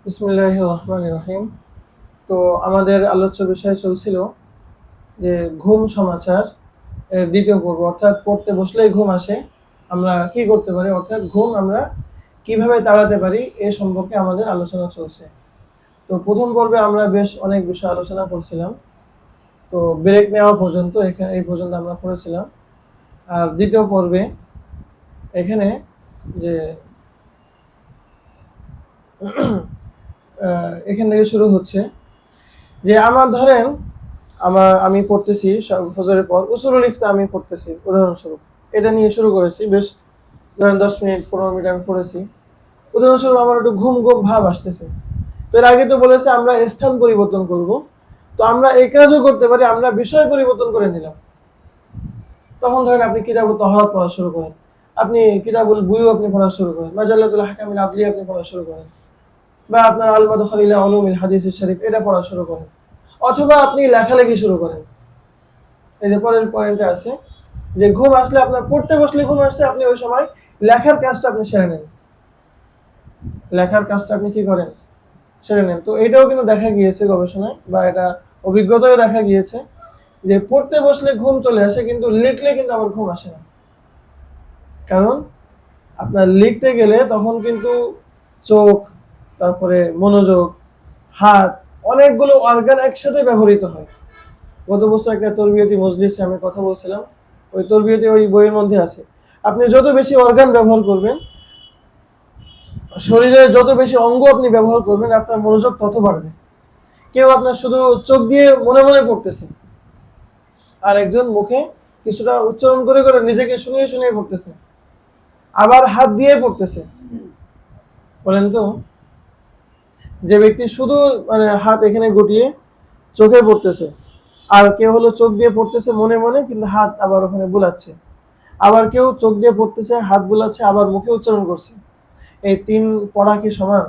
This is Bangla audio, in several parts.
বিসমিল্লাহির রহমানির রহিম। তো আমাদের আলোচ্য বিষয় চলছিল যে ঘুম সমাচার এর দ্বিতীয় পর্ব, অর্থাৎ পড়তে বসলেই ঘুম আসে, আমরা কি করতে পারি, অর্থাৎ ঘুম আমরা কিভাবে তাড়াতে পারি এ সম্পর্কে আমাদের আলোচনা চলছে। তো প্রথম পর্বে আমরা বেশ অনেক বিষয় আলোচনা করছিলাম, তো ব্রেক নেওয়া পর্যন্ত এখানে এই পর্যন্ত আমরা করেছিলাম। আর দ্বিতীয় পর্বে এখানে যে এখান থেকে শুরু হচ্ছে যে আমার ধরেন আমি পড়তেছি ফজরের পর উসুলুল ইফতা আমি পড়তেছি উদাহরণস্বরূপ, এটা নিয়ে শুরু করেছি, বেশ ধরেন 10 মিনিট 15 মিনিট আমি পড়েছি। উদাহরণস্বরূপ আমার একটু ঘুম ঘুম ভাব আসতেছে, তো এর আগে তো বলেছে আমরা স্থান পরিবর্তন করব, তো আমরা এই কাজও করতে পারি, আমরা বিষয় পরিবর্তন করে নিলাম। তখন ধরেন আপনি কিতাবুত তাহারাত পড়া শুরু করেন, আপনি কিতাবুল বুয়ু আপনি পড়া শুরু করেন, মাজাল্লাতুল আহকামিল আদলি আপনি পড়া শুরু করেন, বা আপনার আল মাদখাল ইলা উলুমিল হাদিস শরীফ এটা পড়া শুরু করেন, অথবা আপনি লেখালেখি শুরু করেন। এই যে পরের পয়েন্টে আছে যে ঘুম আসলে আপনার পড়তে বসলে ঘুম আসছে, আপনি ওই সময় লেখার কাজটা আপনি সেরে নেন, লেখার কাজটা আপনি কি করেন, সেরে নেন। তো এটাও কিন্তু দেখা গিয়েছে গবেষণায়, বা এটা অভিজ্ঞতায় দেখা গিয়েছে যে পড়তে বসলে ঘুম চলে আসে, কিন্তু লিখলে কিন্তু আবার ঘুম আসে না। কারণ আপনার লিখতে গেলে তখন কিন্তু চোখ, তারপরে মনোযোগ, হাত, অনেকগুলো অর্গান একসাথে ব্যবহৃত হয়। গত বছর একটা তরবিয়তি মজলিসে আমি কথা বলছিলাম, ওই তরবিয়তি ওই বইয়ের মধ্যে আছে, আপনি যত বেশি অর্গান ব্যবহার করবেন, শরীরের যত বেশি অঙ্গ আপনি ব্যবহার করবেন, আপনার মনোযোগ তত বাড়বে। কেউ আপনার শুধু চোখ দিয়ে মনে মনে পড়তেছে, আর একজন মুখে কিছুটা উচ্চারণ করে করে নিজেকে শুনিয়ে শুনিয়ে পড়তেছে, আবার হাত দিয়ে পড়তেছে। বলেন তো, যে ব্যক্তি শুধু মানে হাত এখানে গুটিয়ে চোখে পড়তেছে, আর কেউ হলো চোখ দিয়ে পড়তেছে মনে মনে, কিন্তু হাত আবার ওখানে বুলাচ্ছে, আবার কেউ চোখ দিয়ে পড়তেছে হাত বুলাচ্ছে আবার মুখে উচ্চারণ করছে, এই তিন পড়া কি সমান?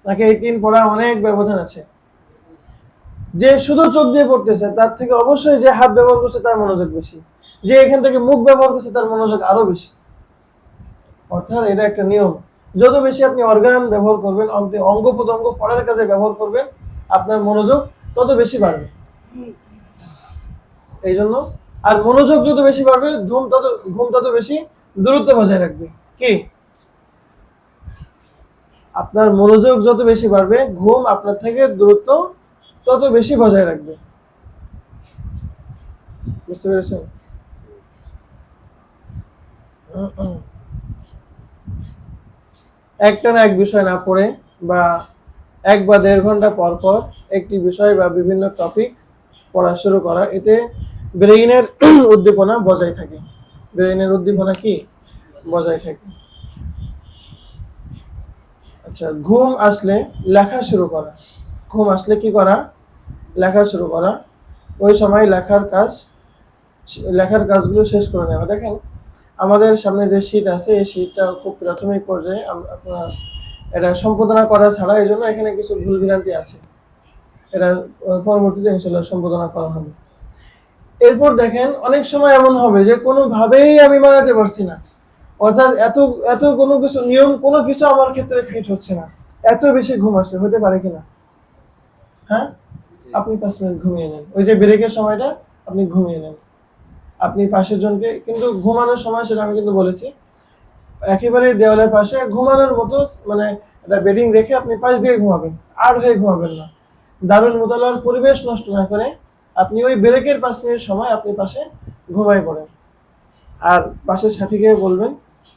নাকি এই তিন পড়ার অনেক ব্যবধান আছে? যে শুধু চোখ দিয়ে পড়তেছে তার থেকে অবশ্যই যে হাত ব্যবহার করছে তার মনোযোগ বেশি, যে এখান থেকে মুখ ব্যবহার করছে তার মনোযোগ আরো বেশি। অর্থাৎ এটা একটা নিয়ম, যত বেশি আপনি অর্গান ব্যবহার করবেন, অঙ্গ প্রত্যঙ্গ পড়ার কাজে ব্যবহার করবেন, আপনার মনোযোগ তত বেশি বাড়বে। এই জন্য, আর মনোযোগ যত বেশি বাড়বে ঘুম তত বেশি দূরত্ব বজায় রাখবে। কি আপনার মনোযোগ যত বেশি বাড়বে, ঘুম আপনার থেকে দূরত্ব তত বেশি বজায় রাখবে। বুঝতে পেরেছেন? একটা না এক বিষয় না পড়ে, বা 1 বা 1.5 ঘন্টা পর পর একটি বিষয় বা বিভিন্ন টপিক পড়া শুরু করা, এতে ব্রেইনের উদ্দীপনা বজায় থাকে। ব্রেইনের উদ্দীপনা কি বজায় থাকে। আচ্ছা, ঘুম আসলে লেখা শুরু করা, ঘুম আসলে কি করা, লেখা শুরু করা, ওই সময় লেখার কাজগুলো শেষ করে নেওয়া। দেখেন আমাদের সামনে যে শীট আছে, এই শীটটা খুব প্রাথমিক পর্যায়ে, আপনার এটা সম্পাদনা করা ছাড়া, এই জন্য এখানে কিছু ভুল ভ্রান্তি আছে, এটা পরবর্তীতে ইনশাল্লাহ সম্পাদনা করা হবে। এরপর দেখেন অনেক সময় এমন হবে যে কোনোভাবেই আমি বানাতে পারছি না, অর্থাৎ এত এত কোনো কিছু নিয়ম, কোনো কিছু আমার ক্ষেত্রে ফিট হচ্ছে না, এত বেশি ঘুম আসছে, হতে পারে কিনা? হ্যাঁ, আপনি 5 মিনিট ঘুমিয়ে নেন, ওই যে ব্রেকের সময়টা আপনি ঘুমিয়ে নেন, আপনি পাশের জনকে, কিন্তু ঘুমানোর সময় সেটা আমি কিন্তু বলেছি, একেবারে দেওয়ালের পাশে ঘুমানোর মতো, মানে একটা বেডিং রেখে আপনি পাশ দিয়ে ঘুমাবেন, আর হয়ে ঘুমাবেন না। দারুল মুতালার পরিবেশ নষ্ট না করে আপনি ওই ব্রেকের 5 মিনিট সময় আপনি পাশে ঘুমাই পড়েন, আর পাশের সাথীকে বলবেন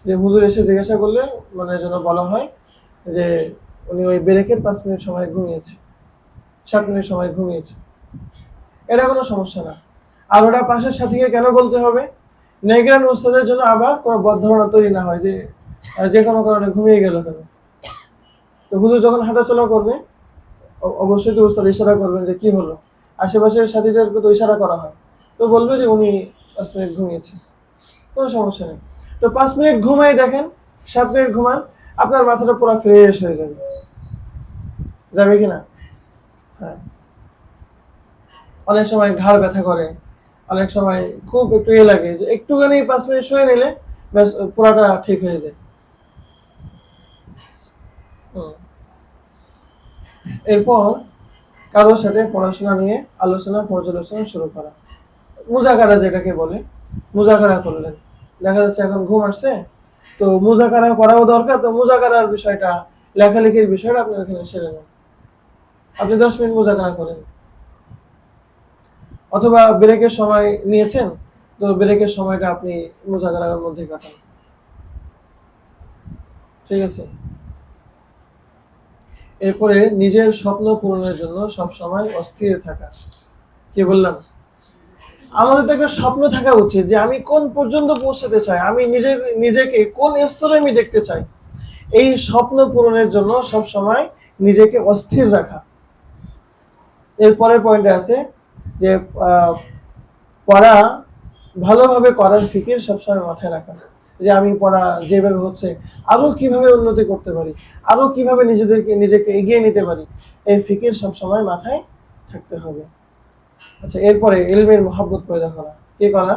যে হুজুর এসে জিজ্ঞাসা করলে মানে যেন বলা হয় যে উনি ওই ব্রেকের 5 মিনিট সময় ঘুমিয়েছে, 7 মিনিট সময় ঘুমিয়েছে, এটা কোনো সমস্যা না। আর ওটা পাশের সাথীকে কেন বলতে হবে? নেগরান উস্তাদের জন্য আবার কোনো বদধারণা তৈরি না হয় যে যে কোনো কারণে ঘুমিয়ে গেল কেন। তো হুজুর যখন হাঁটাচলা করবে, অবশ্যই তো উস্তাদ ইশারা করবেন যে কি হলো, আশেপাশের সাথীদেরকে তো ইশারা করা হয়, তো বলবে যে উনি 5 মিনিট ঘুমিয়েছে, কোনো সমস্যা নেই। তো 5 মিনিট ঘুমাই দেখেন, 7 মিনিট ঘুমান, আপনার মাথাটা পুরো ফ্রেশ হয়ে যাবে, যাবে কিনা? হ্যাঁ। অনেক সময় ঘাড় ব্যথা করে, অনেক সময় খুব একটু লাগে, যে একটুখানি 5 মিনিট শুয়ে নিলে ব্যাস পুরাটা ঠিক হয়ে যায়। হুম। এরপর কারোর সাথে পড়াশোনা নিয়ে আলোচনা পর্যালোচনা শুরু করা, মুজাকারা যেটাকে বলে, মুজাকারা করলেন, দেখা যাচ্ছে এখন ঘুম আসছে, তো মুজাকারা করাও দরকার, তো মুজাকারার বিষয়টা, লেখালেখির বিষয়টা আপনি ওখানে সেরে নেন, আপনি 10 মিনিট মুজাকারা করেন। অথবা ব্রেকের সময় নিয়েছেন, তো ব্রেকের সময়টা আপনি মুজাকারার মধ্যে কাটান, ঠিক আছে। এরপরে নিজের স্বপ্ন পূরণের জন্য সব সময় অস্থির থাকা, কি বললাম, আমাদের তো একটা স্বপ্ন থাকা উচিত যে আমি কোন পর্যন্ত পৌঁছাতে চাই, আমি নিজেকে কোন স্তরে আমি দেখতে চাই। এই স্বপ্ন পূরণের জন্য সব সময় নিজেকে অস্থির রাখা। এরপরের পয়েন্টে আছে যে পড়া ভালোভাবে করার ফিকির সবসময় মাথায় রাখা, যে আমি পড়া যেভাবে হচ্ছে আরো কিভাবে উন্নতি করতে পারি, আরো কিভাবে নিজেকে এগিয়ে নিতে পারি, এই ফিকির সবসময় মাথায় থাকতে হবে। আচ্ছা, এরপরে ইলমের মহাব্বত পয়দা করা, কি করা,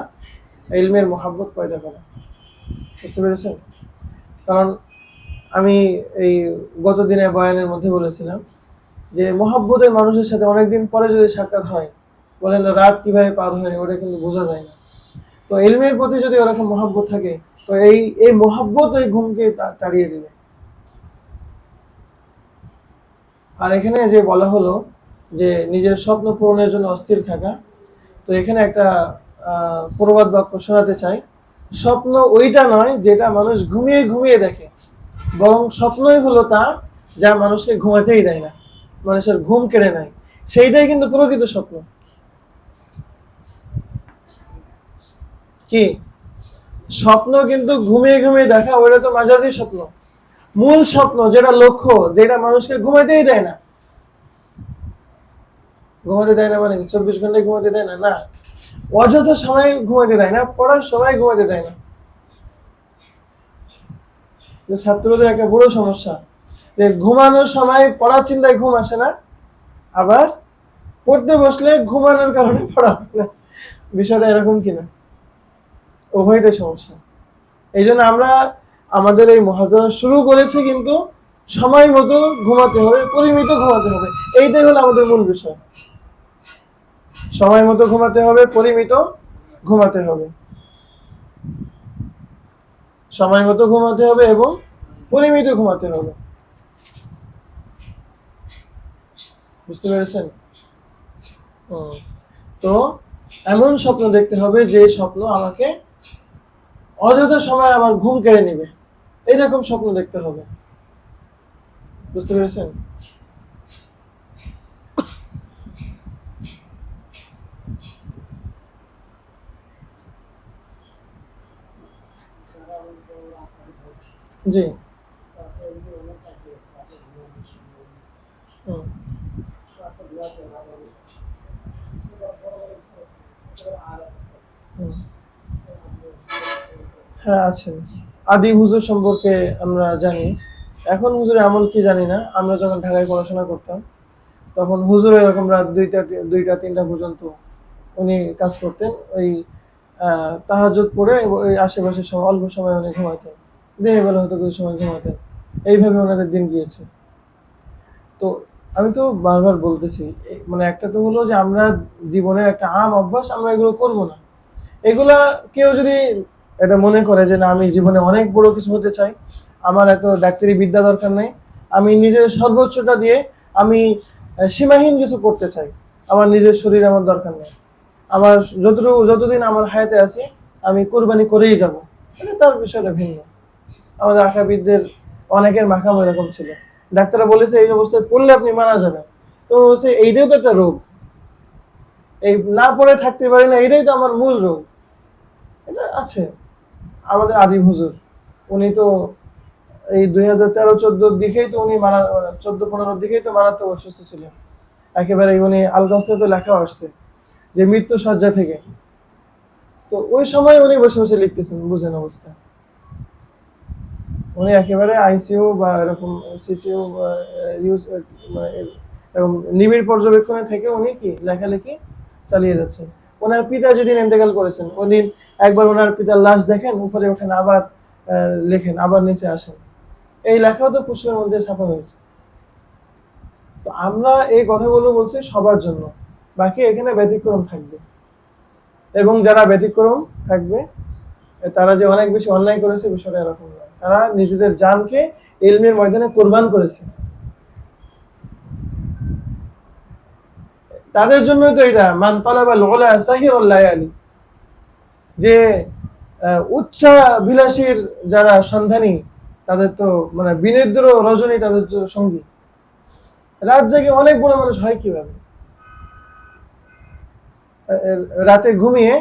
ইলমের মহাব্বত পয়দা করা, বুঝতে পেরেছেন? কারণ আমি এই গত দিনে বয়ানের মধ্যে বলেছিলাম যে মহাব্বতের মানুষের সাথে অনেকদিন পরে যদি সাক্ষাৎ হয়, বলেন রাত কিভাবে পার হয় ওটা কিন্তু বোঝা যায় না। তো ইলমের প্রতি যদি ওরকম মহাব্বত থাকে, তো এই মহাব্বত ওই ঘুমকে তাড়িয়ে দিবে। আর এখানে যে বলা হলো যে নিজের স্বপ্ন পূরণের জন্য অস্থির থাকা, তো এখানে একটা প্রবাদ বাক্য শোনাতে চাই। স্বপ্ন ওইটা নয় যেটা মানুষ ঘুমিয়ে ঘুমিয়ে দেখে, বরং স্বপ্নই হলো তা যা মানুষকে ঘুমাতেই দেয় না, মানুষের ঘুম কেড়ে নেয়, সেইটাই কিন্তু প্রকৃত স্বপ্ন। কি স্বপ্ন কিন্তু ঘুমিয়ে ঘুমিয়ে দেখা, ওটা তো মাজাজি স্বপ্ন। মূল স্বপ্ন যেটা লক্ষ্য, যেটা মানুষকে ঘুমাতেই দেয় না, ঘুমাতে দেয় না মানে 24 ঘন্টায় ঘুমাতে দেয় না, না, অযথা সময় ঘুমাতে দেয় না, পড়ার সময় ঘুমাতে দেয় না। ছাত্রদের একটা বড় সমস্যা যে ঘুমানোর সময় পড়ার চিন্তায় ঘুম আসে না, আবার পড়তে বসলে ঘুমানোর কারণে পড়া হয় না। বিষয়টা এরকম কিনা, উভয়টাই সমস্যা। এই জন্য আমরা আমাদের এই মহাজারা শুরু করেছি, কিন্তু সময় মতো ঘুমাতে হবে, পরিমিত ঘুমাতে হবে, এইটাই হলো আমাদের মূল বিষয়। সময় মতো ঘুমাতে হবে, পরিমিত ঘুমাতে হবে, সময় মতো ঘুমাতে হবে এবং পরিমিত ঘুমাতে হবে, বুঝতে পেরেছেন? তো এমন স্বপ্ন দেখতে হবে যে স্বপ্ন আমাকে অযথা সময় আমার ঘুম কেড়ে নেবে, এইরকম স্বপ্ন দেখতে হবে, বুঝতে পেরেছেন? জি। হ্যাঁ আছেন, আদি হুজুর সম্পর্কে আমরা জানি, এখন হুজুরের আমল কি জানি না। আমরা যখন ঢাকায় পড়াশোনা করতাম তখন হুজুর এরকম রাত 2টা 3টা পর্যন্ত উনি কাজ করতেন, ওই তাহাজ্জুদ পড়ে ওই আশেপাশে সময় অল্প সময় উনি ঘুমাতেন, দিনের বেলা হয়তো কিছু সময় ঘুমাতেন, এইভাবে ওনাদের দিন গিয়েছে। তো আমি তো বারবার বলতেছি, মানে একটা তো হলো যে আমরা জীবনের একটা আম অভ্যাস, আমরা এগুলো করব না। এগুলা কেউ যদি এটা মনে করে যে না আমি জীবনে অনেক বড় কিছু হতে চাই, আমার এত ডাক্তারি বিদ্যা দরকার নেই, আমি নিজের সর্বোচ্চটা দিয়ে আমি সীমাহীন কিছু করতে চাই, আমার নিজের শরীর আমার দরকার নেই, আমার যতদিন আমার হায়াতে আছে আমি কোরবানি করেই যাব, মানে তার বিষয়টা ভিন্ন। আমাদের আশাবিদদের অনেকের মাখাম এরকম ছিল, ডাক্তাররা বলেছে এই অবস্থায় পড়লে আপনি মারা যাবেন, তো বলছে এইটাও তো একটা রোগ, এই না পড়ে থাকতে পারি না, এটাই তো আমার মূল রোগ। এটা আছে আমাদের আদিম হুজুর, উনি তো এই 2013-14 দিকেই তো উনি 14-15 দিকেই তো মারাত্মক অসুস্থ ছিলেন একেবারে। উনি আল কাউসারে তো লেখা আসছে যে মৃত্যু শয্যা থেকে, তো ওই সময় উনি বসে বসে লিখতেছেন, বুঝেন অবস্থা। উনি একেবারে আইসিইউ বা এরকম সিসিইউ এরকম নিবিড় পর্যবেক্ষণে থেকে উনি কি লেখালেখি চালিয়ে যাচ্ছেন। ওনার পিতা যেদিন ইন্তেকাল করেছেন ওদিন একবার ওনার পিতার লাশ দেখেন, উপরে ওঠেন, আবার লেখেন, আবার নিচে আসেন, এই লেখাও তো পুস্তকের মধ্যে ছাপা হয়েছে। তো আমরা এই কথাগুলো বলছি সবার জন্য, বাকি এখানে ব্যতিক্রম থাকবে, এবং যারা ব্যতিক্রম থাকবে তারা যে অনেক বেশি অন্যায় করেছে বিষয়টা এরকম নয়, তারা নিজেদের জানকে ইলমের ময়দানে কোরবান করেছে। তাদের জন্যই তো এটা মান তালাবাল উলা সাহিরুল লায়ালি, যে উচ্চাভিলাষীর যারা সন্ধানী তাদের তো মানে বিনিদ্র রজনী তাদের সঙ্গী। রাত জেগে অনেক বড় মানুষ হয় কিভাবে? রাতে ঘুমিয়ে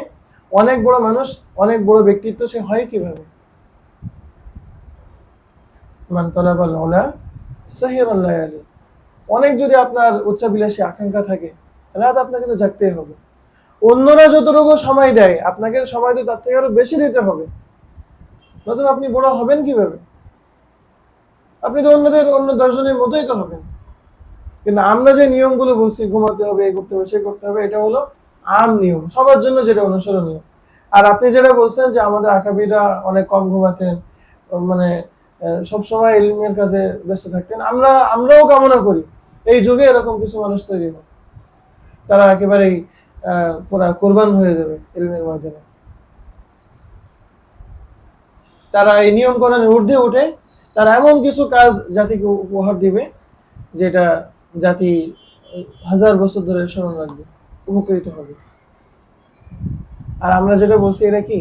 অনেক বড় মানুষ, অনেক বড় ব্যক্তিত্ব সে হয় কিভাবে? মান তালাবাল উলা সাহিরুল লায়ালি। অনেক যদি আপনার উচ্চাভিলাষী আকাঙ্ক্ষা থাকে, রাত আপনাকে তো জাগতেই হবে। অন্যরা যতটুকু সময় দেয় আপনাকে সময় তো তার থেকে আরো বেশি দিতে হবে, নতুন আপনি বড় হবেন কিভাবে? আপনি তো অন্য 10 জনের মতোই তো হবেন। কিন্তু আমরা যে নিয়মগুলো বলছি, ঘুমাতে হবে, এ করতে হবে, সে করতে হবে, এটা হলো আম নিয়ম, সবার জন্য যেটা অনুসরণীয়। আর আপনি যেটা বলছেন যে আমাদের আকাবিরা অনেক কম ঘুমাতেন, মানে সবসময় ইলমের কাছে ব্যস্ত থাকতেন, আমরাও কামনা করি এই যুগে এরকম কিছু মানুষ তৈরি হোক, তারা একেবারেই পুরা কোরবান হয়ে যাবে ইলমের মাধ্যমে। তারা এই নিয়ম কানুনের ঊর্ধ্বে উঠে তারা এমন কিছু কাজ জাতিকে উপহার দিবে যেটা জাতি 1000 বছর ধরে স্মরণ রাখবে, উপকৃত হবে। আর আমরা যেটা বলছি এটা কি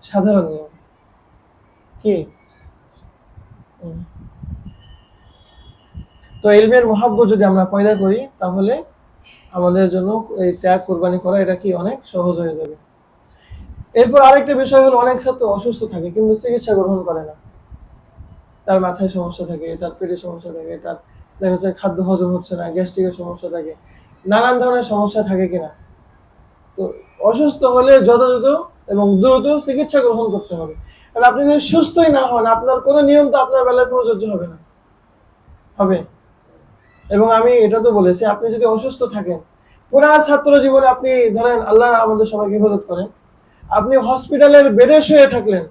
সাধারণ নিয়ম, কি তো ইলমের মহাব্বত যদি আমরা পয়দা করি তাহলে আমাদের জন্য এই ত্যাগ কোরবানি করা এটা কি অনেক সহজ হয়ে যাবে। এরপর আরেকটা বিষয় হলো, অনেক ছাত্র অসুস্থ থাকে কিন্তু চিকিৎসা গ্রহণ করে না। তার মাথায় সমস্যা থাকে, তার পেটে সমস্যা থাকে, তার দেখা যাচ্ছে খাদ্য হজম হচ্ছে না, গ্যাস্ট্রিকের সমস্যা থাকে, নানান ধরনের সমস্যা থাকে কিনা। তো অসুস্থ হলে যথাযথ এবং দ্রুত চিকিৎসা গ্রহণ করতে হবে। আর আপনি যদি সুস্থই না হন, আপনার কোনো নিয়ম তো আপনার বেলায় প্রযোজ্য হবে না, হবে। এবং আমি এটা তো বলেছি, আপনি যদি অসুস্থ থাকেন, পুরা ছাত্র জীবনে আপনি ধরেন, আল্লাহ আমাদের সবাইকে হেফাজত করেন, আপনি হসপিটালের বেডে শুয়ে থাকলেন,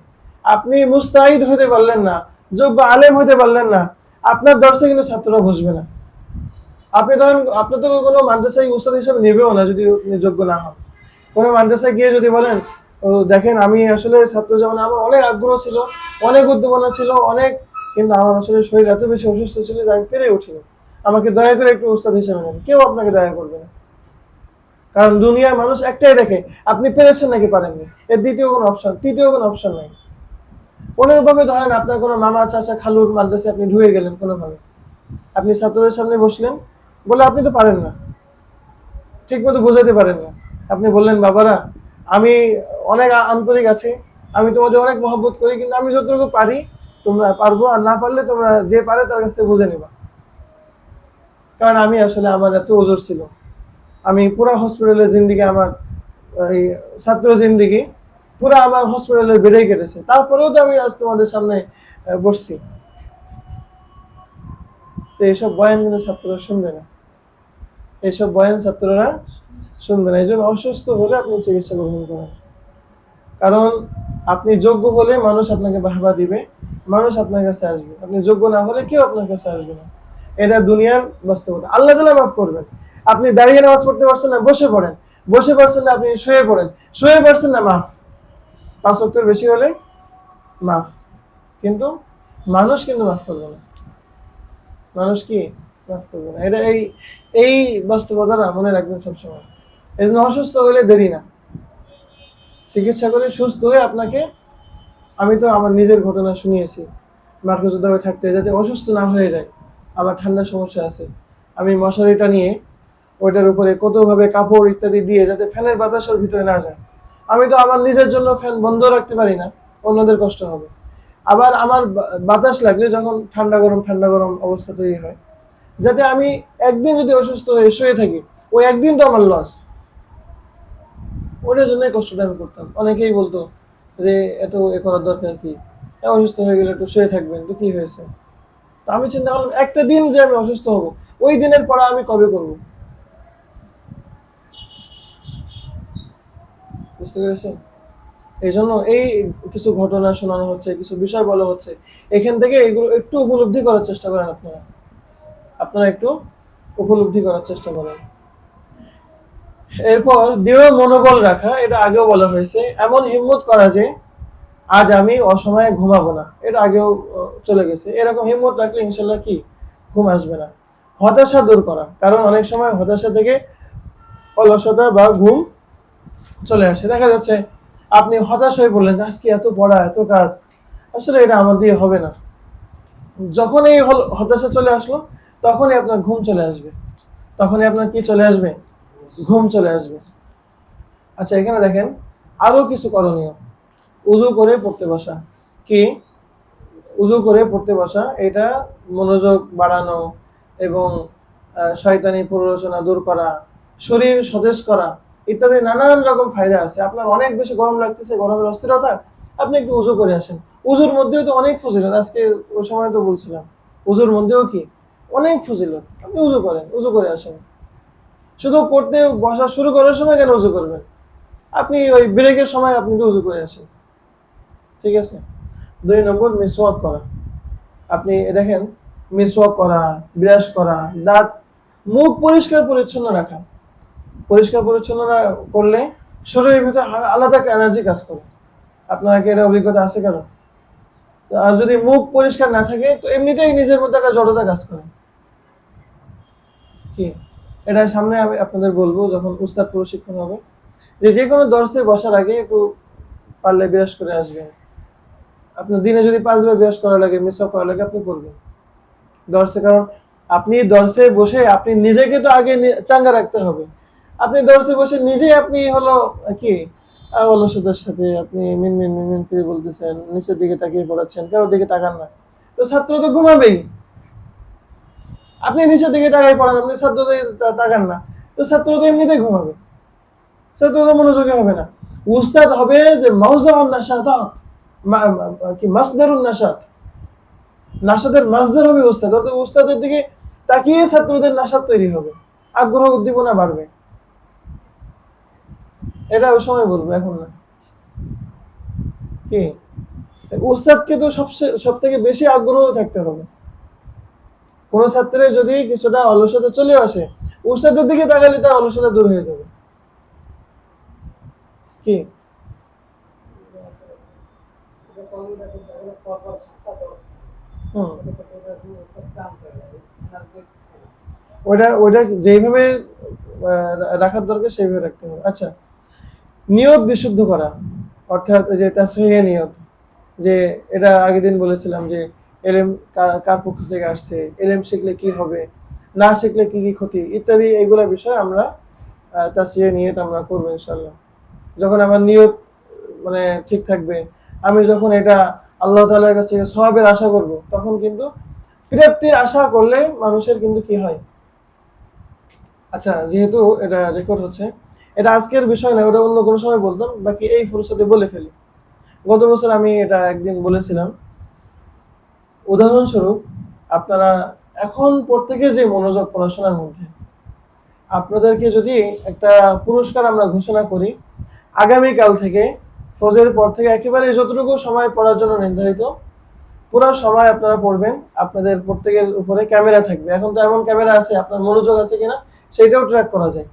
আপনি মুস্তাহিদ হতে পারলেন না, যোগ্য আলেম হতে পারলেন না, আপনার দর্শে কিন্তু ছাত্ররা বসবে না। আপনি ধরেন, আপনি তো কোনো মাদ্রাসায় উস্তাদ হিসেবে নেবেও না যদি যোগ্য না হন। কোনো মাদ্রাসায় গিয়ে যদি বলেন, ও দেখেন আমি আসলে ছাত্র জীবনে আমার অনেক আগ্রহ ছিল, অনেক উদ্দীপনা ছিল, অনেক, কিন্তু আমার আসলে শরীর এত বেশি অসুস্থ ছিল যে আমি পেরে উঠিনি, আমাকে দয়া করে একটু উস্তাদ হিসেবে নেন, কেউ আপনাকে দয়া করবে না। কারণ দুনিয়ার মানুষ একটাই দেখে, আপনি পেরেছেন নাকি পারেননি, এর দ্বিতীয় কোনো অপশন, তৃতীয় কোনো অপশন নাই। কোনোভাবে ধরেন আপনার কোনো মামা চাচা খালুর মাদ্রাসায় আপনি ঢুকে গেলেন, কোনোভাবে আপনি ছাত্রদের সামনে বসলেন, বলে আপনি তো পারেন না, ঠিক মতো বোঝাতে পারেন না, আপনি বললেন বাবারা আমি অনেক আন্তরিক আছি, আমি তোমাদের অনেক মহব্বত করি, কিন্তু আমি যতটুকু পারি তোমরা পারবো, আর না পারলে তোমরা যে পারে তার কাছ থেকে বুঝে নিবা, কারণ আমি আসলে আমার এত ওজোর ছিল, আমি পুরা হসপিটালের জিন্দিগি, আমার এই ছাত্র জিন্দিগি পুরা আমার হসপিটালের বেড়েই কেটেছে, তারপরেও তো আমি আজ তোমাদের সামনে বসছি। তো এইসব বয়ান কিন্তু ছাত্ররা শুনবে না, এইসব বয়ান ছাত্ররা শুনবে না। এই জন্য অসুস্থ হলে আপনি চিকিৎসা গ্রহণ করেন, কারণ আপনি যোগ্য হলে মানুষ আপনাকে বাহবা দিবে, মানুষ আপনার কাছে আসবে, আপনি যোগ্য না হলে কেউ আপনার কাছে আসবে না। এটা দুনিয়ার বাস্তবতা, আল্লাহ তাআলা মাফ করবেন। আপনি দাঁড়িয়ে নামাজ পড়তে পারছেন না, বসে পড়েন, বসে পারছেন না আপনি শুয়ে পড়েন, শুয়ে পারছেন না মাফ, 5 ওয়াক্তের বেশি হলে মাফ। কিন্তু মানুষ কিন্তু মাফ করবে না, মানুষ কি মাফ করবে না, এটা এই বাস্তবতাটা মনে রাখবেন সবসময়। এই জন্য অসুস্থ হলে দেরি না, চিকিৎসা করে সুস্থ হয়ে আপনাকে, আমি তো আমার নিজের ঘটনা শুনিয়েছি, মার্কজুদ্দাবে থাকতে যাতে অসুস্থ না হয়ে যায়, আমার ঠান্ডার সমস্যা আছে, আমি মশারিটা নিয়ে ওইটার উপরে কতভাবে কাপড় ইত্যাদি দিয়ে যাতে ফ্যানের বাতাসের ভিতরে না যায়। আমি তো আমার নিজের জন্য ফ্যান বন্ধ রাখতে পারি না, অন্যদের কষ্ট হবে। আবার আমার বাতাস লাগলে যখন ঠান্ডা গরম অবস্থা তৈরি হয়, যাতে আমি একদিন যদি অসুস্থ হয়ে শুয়ে থাকি, ওই একদিন তো আমার লস, ওটার জন্যই কষ্টটা আমি করতাম। অনেকেই বলতো যে এত এ করার দরকার কি, অসুস্থ হয়ে গেলে একটু শুয়ে থাকবেন, তো কি হয়েছে। তো আমি চিন্তা করলাম, একটা দিন যে আমি অসুস্থ হব, ওই দিনের পড়া আমি কবে করব, বুঝতে পেরেছেন? এই জন্য এই কিছু ঘটনা শোনানো হচ্ছে, কিছু বিষয় বলা হচ্ছে, এখান থেকে এগুলো একটু উপলব্ধি করার চেষ্টা করেন। আপনারা একটু উপলব্ধি করার চেষ্টা করেন। এরপর দৃঢ় মনোবল রাখা, এটা আগেও বলা হয়েছে। এমন হিম্মত করা যে আজ আমি অসময়ে ঘুমাবো না, এটা আগেও চলে গেছে। এরকম হিম্মত রাখলে ইনশাল্লাহ কি ঘুম আসবে না। হতাশা দূর করা, কারণ অনেক সময় হতাশা থেকে অলসতা বা ঘুম চলে আসে। দেখা যাচ্ছে আপনি হতাশ হয়ে পড়লেন, আজকে এত পড়া এত কাজ, আসলে এটা আমার দিয়ে হবে না। যখন এই হতাশা চলে আসলো, তখনই আপনার ঘুম চলে আসবে। তখনই আপনার কি চলে আসবে? ঘুম চলে আসবে। আচ্ছা, এখানে দেখেন আরো কিছু করণীয়। উজু করে পড়তে বসা। কি? উজু করে পড়তে বসা, এটা মনোযোগ বাড়ানো এবং শয়তানি প্ররোচনা দূর করা, শরীর সতেজ করা ইত্যাদি নানান রকম ফায়দা আছে। আপনার অনেক বেশি গরম লাগতেছে, গরমের অস্থিরতা, আপনি একটু উজু করে আসেন। উজুর মধ্যেও তো অনেক ফজিলত, আজকে ওই সময় তো বলছিলাম উজুর মধ্যেও কি অনেক ফজিলত। আপনি উজু করেন, উজু করে আসেন। শুধু পড়তে বসা শুরু করার সময় কেন উজু করবেন? আপনি ওই ব্রেকের সময় আপনি উজু করে আসেন। ঠিক আছে। 2 নম্বর মিসওয়াক করা। আপনি দেখেন, মিসওয়াক করা, ব্রাশ করা, দাঁত, মুখ পরিষ্কার পরিচ্ছন্ন রাখা। পরিষ্কার পরিচ্ছন্ন করলে শরীরের ভিতরে আলাদা একটা এনার্জি কাজ করে। আপনার কি এর অভিজ্ঞতা আছে কেন? আর যদি মুখ পরিষ্কার না থাকে তো এমনিতেই নিজের মধ্যে একটা জড়তা কাজ করে। কি? এটা সামনে আমি আপনাদের বলবো যখন উস্তাদ প্রশিক্ষণ হবে, যে কোনো দর্শে বসার আগে একটু পারলে ব্রাশ করে আসবেন। আপনার দিনে যদি 5 বার ব্রাশ করা লাগে, মিসওয়াক করা লাগে, আপনি করবেন দর্শে। কারণ আপনি দর্শে বসে আপনি নিজেকে তো আগে চাঙ্গা রাখতে হবে। আপনি দর্শে বসে নিজেই আপনি হলো কি অলসতার সাথে আপনি মিনমিন মিনমিন করে বলতেছেন, নিচের দিকে তাকিয়ে পড়াচ্ছেন, কারোর দিকে তাকান না, তো ছাত্র তো ঘুমাবেই। আপনি নিচের দিকে তাকাই পড়ান, আপনি ছাত্র তাকান না, তো ছাত্র তো এমনিতেই ঘুমাবে, ছাত্র তো মনোযোগী হবে না। উস্তাদ হবে যে মাউজাউন নাশাতাত, কি মাসদারুন নাশাত, নাশাতের মাসদার হবে উস্তাদ। অর্থাৎ উস্তাদের দিকে তাকিয়ে ছাত্রদের নাশাত তৈরি হবে, আগ্রহ উদ্দীপনা বাড়বে। এটা ওই সময় বলবো, এখন না। কি? উস্তাদকে তো সব থেকে বেশি আগ্রহ থাকতে হবে। কোন ছাত্রের যদি কিছুটা অলসতা চলে আসে, উস্তাদের দিকে তাকালে তার অলসতা দূর হয়ে যাবে। কি? ওটা ওটা যেইভাবে রাখার দরকার সেইভাবে রাখতে হবে। আচ্ছা, নিয়ত বিশুদ্ধ করা, অর্থাৎ যে তাসহিহ নিয়ত, যে এটা আগের দিন বলেছিলাম যে এলেম কার পক্ষ থেকে আসছে, এলেম শিখলে কি হবে, না শিখলে কি কি ক্ষতি ইত্যাদি, এইগুলা বিষয় আমরা তাসহিহ নিয়ত আমরা করবো ইনশাল্লাহ। যখন আমার নিয়ত মানে ঠিক থাকবে, আমি যখন এটা আল্লাহ তাআলার কাছ থেকে সওয়াবের আশা করব, তখন কিন্তু প্রাপ্তির আশা করলে মানুষের কিন্তু কি হয়। আচ্ছা, যেহেতু এটা রেকর্ড হচ্ছে, এটা আজকের বিষয় না, ওটা অন্য কোনো সময় বলতাম, বাকি এই ফুরসতে বলে ফেলি। গত বছর আমি এটা একদিন বলেছিলাম। উদাহরণস্বরূপ, আপনারা এখন প্রত্যেকে যে মনোযোগ পড়াশোনার মধ্যে, আপনাদেরকে যদি একটা পুরস্কার আমরা ঘোষণা করি, আগামীকাল থেকে ফজরের পর থেকে একেবারে যতটুকু সময় পড়ার জন্য নির্ধারিত, পুরো সময় আপনারা পড়বেন। আপনাদের প্রত্যেকের উপরে ক্যামেরা থাকবে। এখন তো এমন ক্যামেরা আছে, আপনার মনোযোগ আছে কিনা সেটাও ট্র্যাক করা যায়।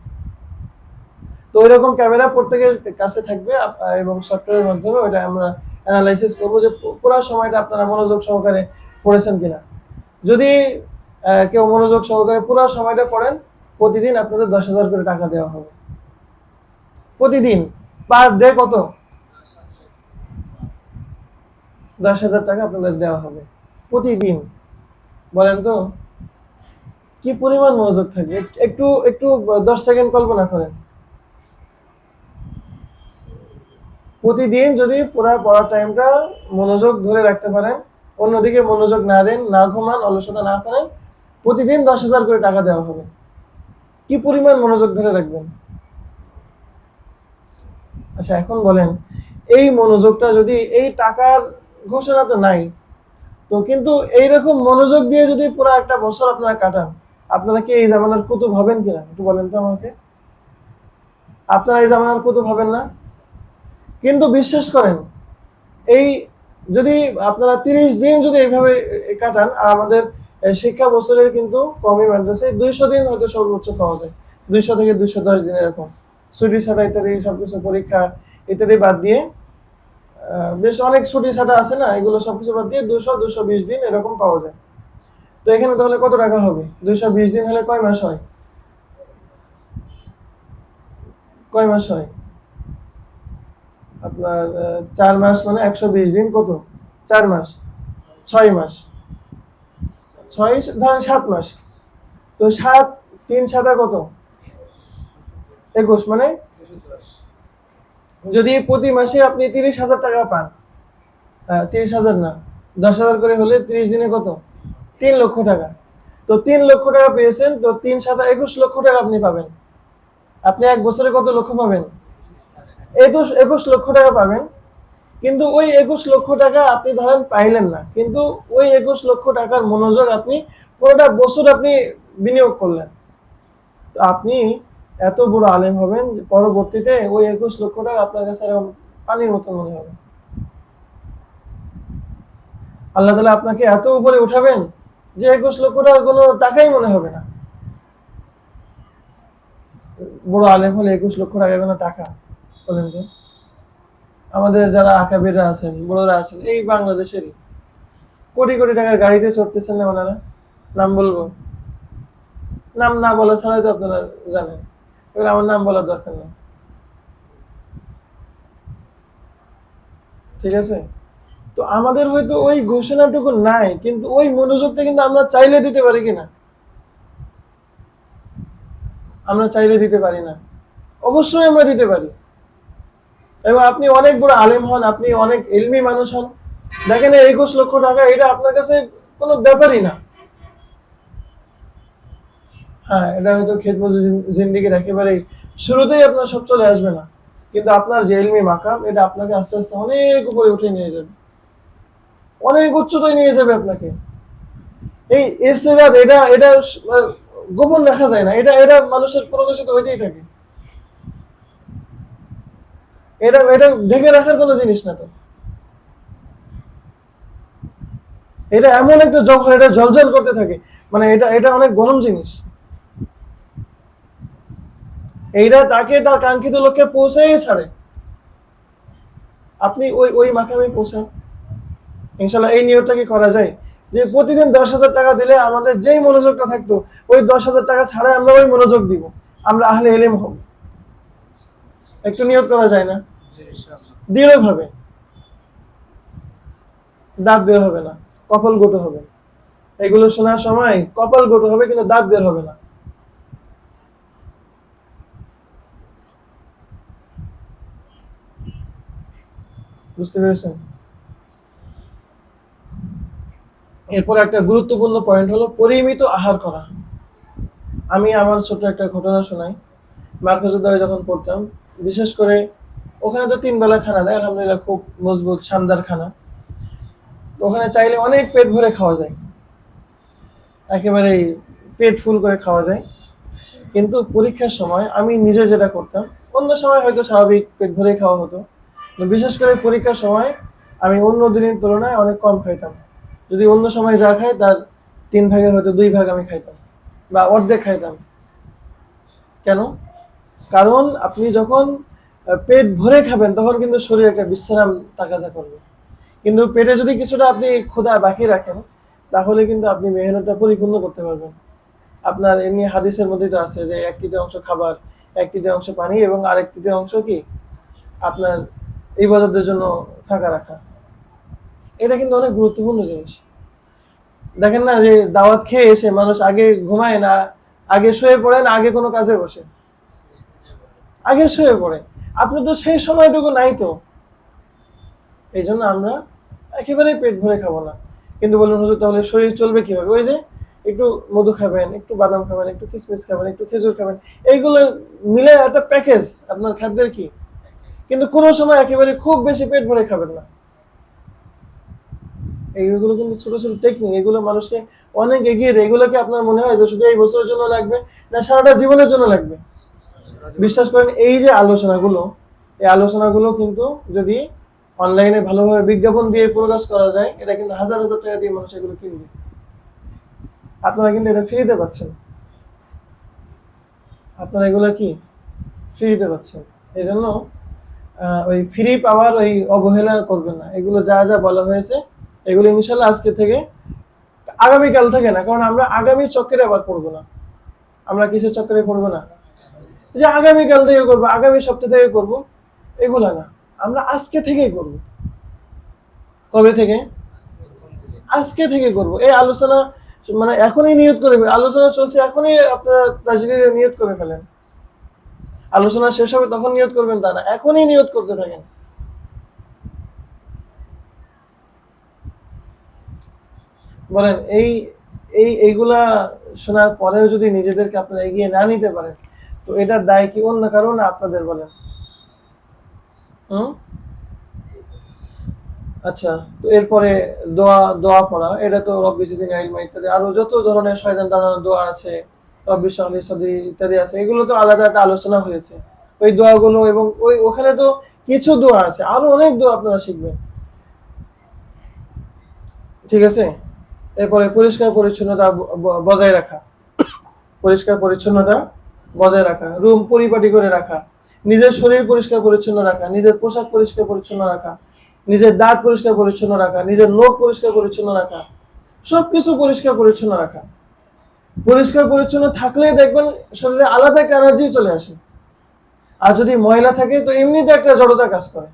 তো ওইরকম ক্যামেরা প্রত্যেকের কাছে থাকবে এবং সফটওয়্যারের মাধ্যমে ওইটা আমরা অ্যানালাইসিস করবো যে পুরো সময়টা আপনারা মনোযোগ সহকারে পড়েছেন কিনা। যদি কেউ মনোযোগ সহকারে পুরো সময়টা পড়েন, প্রতিদিন আপনাদের 10,000 করে টাকা দেওয়া হবে। প্রতিদিন পার ডে কত? 10,000 টাকা আপনাদের দেওয়া হবে প্রতিদিন। বলেন তো কি পরিমাণ মনোযোগ থাকবে? একটু একটু 10 সেকেন্ড কল্পনা করেন। প্রতিদিন যদি পুরো পড়ার টাইমটা মনোযোগ ধরে রাখতে পারেন, অন্যদিকে মনোযোগ না দেন, না ঘুমান, অলসতা না করেন, প্রতিদিন 10,000 করে টাকা দেওয়া হবে। কি পরিমাণ মনোযোগ ধরে রাখবেন? আচ্ছা, এখন বলেন, এই মনোযোগটা যদি, এই টাকার ঘোষণা তো নাই, তো কিন্তু এইরকম মনোযোগ দিয়ে যদি পুরো একটা বছর আপনারা কাটান, আপনারা কি এই জামানার কুতুব হবেন কিনা একটু বলেন তো আমাকে। আপনারা এই জামানার কুতুব হবেন না? কিন্তু বিশ্বাস করেন, এই যদি আপনারা 30 দিন যদি এইভাবে কাটান, আর আমাদের শিক্ষা বছরের কিন্তু কমই মাদ্রাসায় 200 দিন হয়তো সর্বোচ্চ পাওয়া যায়, 200 থেকে 210 দিন এরকম, ছুটি ছাটা ইত্যাদি সবকিছু, পরীক্ষা ইত্যাদি বাদ দিয়ে বেশ অনেক ছুটি ছাটা আছে না, এগুলো সবকিছু বাদ দিয়ে 200-220 দিন এরকম পাওয়া যায়। তো এখানে তাহলে কত টাকা হবে? 220 দিন হলে কয় মাস হয়? কয় মাস হয় আপনার? 4 মাস মানে 120 দিন, কত? 4 মাস, 6 মাস, 6 ধরেন 7 মাস। তো 7 3 7 কত? 21, মানে যদি প্রতি মাসে আপনি 30,000 টাকা পান, 30,000 না, 10,000 করে হলে 30 দিনে কত? 3 লক্ষ টাকা। তো 3 লক্ষ টাকা পেয়েছেন, তো 3 7 21 লক্ষ টাকা আপনি পাবেন। আপনি এক বছরে কত লক্ষ পাবেন? 21 লক্ষ টাকা পাবেন। কিন্তু ওই 21 লক্ষ টাকা আপনি ধরেন পাইলেন না, কিন্তু ওই 21 লক্ষ টাকার মনোযোগ আপনি পুরোটা বছর আপনি বিনিয়োগ করলেন। তো আপনি এত বড় আলেম হবেন যে পরবর্তীতে ওই 21 লক্ষ টাকা আপনার কাছে এরকম পানির মতো মনে হবে। আল্লাহ তাআলা আপনাকে এত উপরে উঠাবেন যে 21 লক্ষ টাকা কোনো টাকাই মনে হবে না। বড় আলেম হলে 21 লক্ষ টাকা কোনো টাকা? বলেন তো। আমাদের যারা আকাবিররা আছেন, বড়রা আছেন, এই বাংলাদেশেরই কোটি কোটি টাকার গাড়িতে চড়তেছেন না ওনারা? নাম বলবো? নাম না বলা ছাড়াই তো আপনারা জানেন, এবার আমার নাম বলার দরকার নেই, ঠিক আছে? তো আমাদের হয়তো ওই ঘোষণাটুকু নাই, কিন্তু ওই মনোযোগটা কিন্তু আমরা চাইলে দিতে পারি কিনা? আমরা চাইলে দিতে পারি না? অবশ্যই আমরা দিতে পারি। এবং আপনি অনেক বড় আলেম হন, আপনি অনেক ইলমি মানুষ হন, দেখেন 21 লক্ষ টাকা এটা আপনার কাছে কোনো ব্যাপারই না। হ্যাঁ, এটা হয়তো খেদমত জিন্দেগির একেবারেই শুরুতেই আপনার সব চলে আসবে না, কিন্তু আপনার যে ইলমি মাকাম, এটা আপনাকে আস্তে আস্তে অনেক উপরে উঠে নিয়ে যাবে, অনেক উচ্চতায় নিয়ে যাবে আপনাকে। এই ইস্তেদাদ এটা এটা গোপন রাখা যায় না, এটা এটা মানুষের প্রকাশিত হইতেই থাকে। এটা এটা ঢেকে রাখার কোনো জিনিস না তো। এটা এমন একটা যখন এটা ঝলঝল করতে থাকে, মানে এটা এটা অনেক গরম জিনিস। এইটা তাকে তার কাঙ্ক্ষিত লক্ষ্যে পৌঁছেই ছাড়ে। আপনি ওই ওই মাকামে পৌঁছান ইনশাল্লাহ। এই নিয়তটা কি করা যায় যে প্রতিদিন 10,000 টাকা দিলে আমাদের যেই মনোযোগটা থাকতো, ওই 10,000 টাকা ছাড়া আমরা ওই মনোযোগ দিব, আমরা আহলে ইলম হব। একটু নিয়ত করা যায় না? দৃঢ় ভাবে। দাঁত বের হবে না, কপাল গোটো হবে। এগুলো শোনার সময় কপাল গোটো হবে, কিন্তু দাঁত বের হবে না। বুঝতে পেরেছেন? এরপর একটা গুরুত্বপূর্ণ পয়েন্ট হলো পরিমিত আহার করা। আমি আমার ছোট একটা ঘটনা শোনাই। মার্কজুদ্দারে যখন পড়তাম, বিশেষ করে ওখানে তো 3 বেলা খানা দেয়, আলহামদুলিল্লাহ খুব মজবুত শানদার খানা। ওখানে চাইলে অনেক পেট ভরে খাওয়া যায়, একেবারেই পেট ফুল করে খাওয়া যায়। কিন্তু পরীক্ষার সময় আমি নিজে যেটা করতাম, অন্য সময় হয়তো স্বাভাবিক পেট ভরে খাওয়া হতো, বিশেষ করে পরীক্ষার সময় আমি অন্য দিনের তুলনায় অনেক কম খাইতাম। যদি অন্য সময় যা খাই তার 3 ভাগের হয়তো 2 ভাগ আমি খাইতাম, বা অর্ধেক খাইতাম। কেন? কারণ আপনি যখন পেট ভরে খাবেন তখন কিন্তু শরীর একটা বিশ্রাম তাকাজা করবে, কিন্তু পেটে যদি কিছুটা আপনি ক্ষুধা বাকি রাখেন, তাহলে কিন্তু আপনি মেহনতটা পরিপূর্ণ করতে পারবেন। আপনার এমনি হাদিসের মধ্যে তো আছে যে 1/3 খাবার, 1/3 পানি, এবং আরেক তৃতীয়াংশ কি আপনার ইবাদতের জন্য ফাঁকা রাখা। এটা কিন্তু অনেক গুরুত্বপূর্ণ জিনিস। দেখেন না যে দাওয়াত খেয়ে এসে মানুষ আগে ঘুমায় না, আগে শুয়ে পড়ে না, আগে কোনো কাজে বসে, আগে শুয়ে পড়ে। আপনি তো সেই সময়টুকু নাই তো। এই জন্য আমরা একেবারেই পেট ভরে খাবো না। কিন্তু বলুন হুজুর তাহলে শরীর চলবে কিভাবে? ওই যে একটু মধু খাবেন, একটু বাদাম খাবেন, একটু কিশমিশ খাবেন, একটু খেজুর খাবেন, এইগুলো মিলে একটা প্যাকেজ আপনার খাদ্যের কি। কিন্তু কোনো সময় একেবারে খুব বেশি পেট ভরে খাবেন না। এইগুলো কিন্তু ছোট ছোট টেকনিক, এগুলো মানুষকে অনেক এগিয়ে দেয়। এগুলো কি আপনার মনে হয় যে শুধু এই বছরের জন্য লাগবে, না সারাটা জীবনের জন্য লাগবে? বিশ্বাস করেন এই যে আলোচনাগুলো, এই আলোচনাগুলো কিন্তু যদি অনলাইনে ভালোভাবে বিজ্ঞাপন দিয়ে প্রকাশ করা যায়, এটা কিন্তু হাজার হাজার টাকা দিয়ে মানুষ এগুলো কিনবে। আপনারা কিন্তু এটা ফ্রিতে পাচ্ছেন, আপনারা এগুলো কি ফ্রিতে পাচ্ছেন। এই জন্য ওই ফ্রি পাওয়ার ওই অবহেলা করবেন না। এগুলো যা যা বলা হয়েছে এগুলো ইনশাল্লাহ আজকে থেকে, আগামীকাল থেকে না, কারণ আমরা আগামী চক্রে আবার পড়বো না। আমরা কিসের চক্রে পড়বো না যে আগামীকাল থেকে করবো, আগামী সপ্তাহ থেকে করবো, এগুলা না, আমরা আজকে থেকেই করব। কবে থেকে? আজকে থেকে করব। এই আলোচনা মানে এখনই নিয়ত করে, আলোচনা চলছে এখনই আপনারা তাজরিরে নিয়ত করে ফেলেন। আলোচনা শেষ হবে তখন নিয়ত করবেন তা না, এখনই নিয়ত করতে থাকেন। বলেন এই এই এইগুলা শোনার পরেও যদি নিজেদেরকে আপনারা এগিয়ে না নিতে পারেন, তো এটার দায় কি অন্য কারো না আপনাদের? বলেন। আচ্ছা, তো এরপরে দোয়া দোয়া পড়া, এটা তো রব্বি জিদনি ইলমা ইত্যাদি আরো যত ধরনের শয়তান তাড়ানোর দোয়া আছে, রব্বি ইশরাহ লি সাদরি ইত্যাদি আছে, এগুলো তো আলাদা একটা আলোচনা হয়েছে ওই দোয়াগুলো, এবং ওই ওখানে তো কিছু দোয়া আছে, আরো অনেক দোয়া আপনারা শিখবেন। ঠিক আছে। এরপরে পরিষ্কার পরিচ্ছন্নতা বজায় রাখা, পরিষ্কার পরিচ্ছন্নতা বজায় রাখা, রুম পরিপাটি করে রাখা, নিজের শরীর পরিষ্কার পরিচ্ছন্ন রাখা, নিজের পোশাক পরিষ্কার পরিচ্ছন্ন রাখা, নিজের দাঁত পরিষ্কার পরিচ্ছন্ন রাখা, নিজের নখ পরিষ্কার পরিচ্ছন্ন রাখা, সবকিছু পরিষ্কার পরিচ্ছন্ন রাখা। পরিষ্কার পরিচ্ছন্ন থাকলে দেখবেন শরীরে আলাদা একটা এনার্জি চলে আসে। আর যদি ময়লা থাকে তো এমনিতে একটা জড়তা কাজ করে।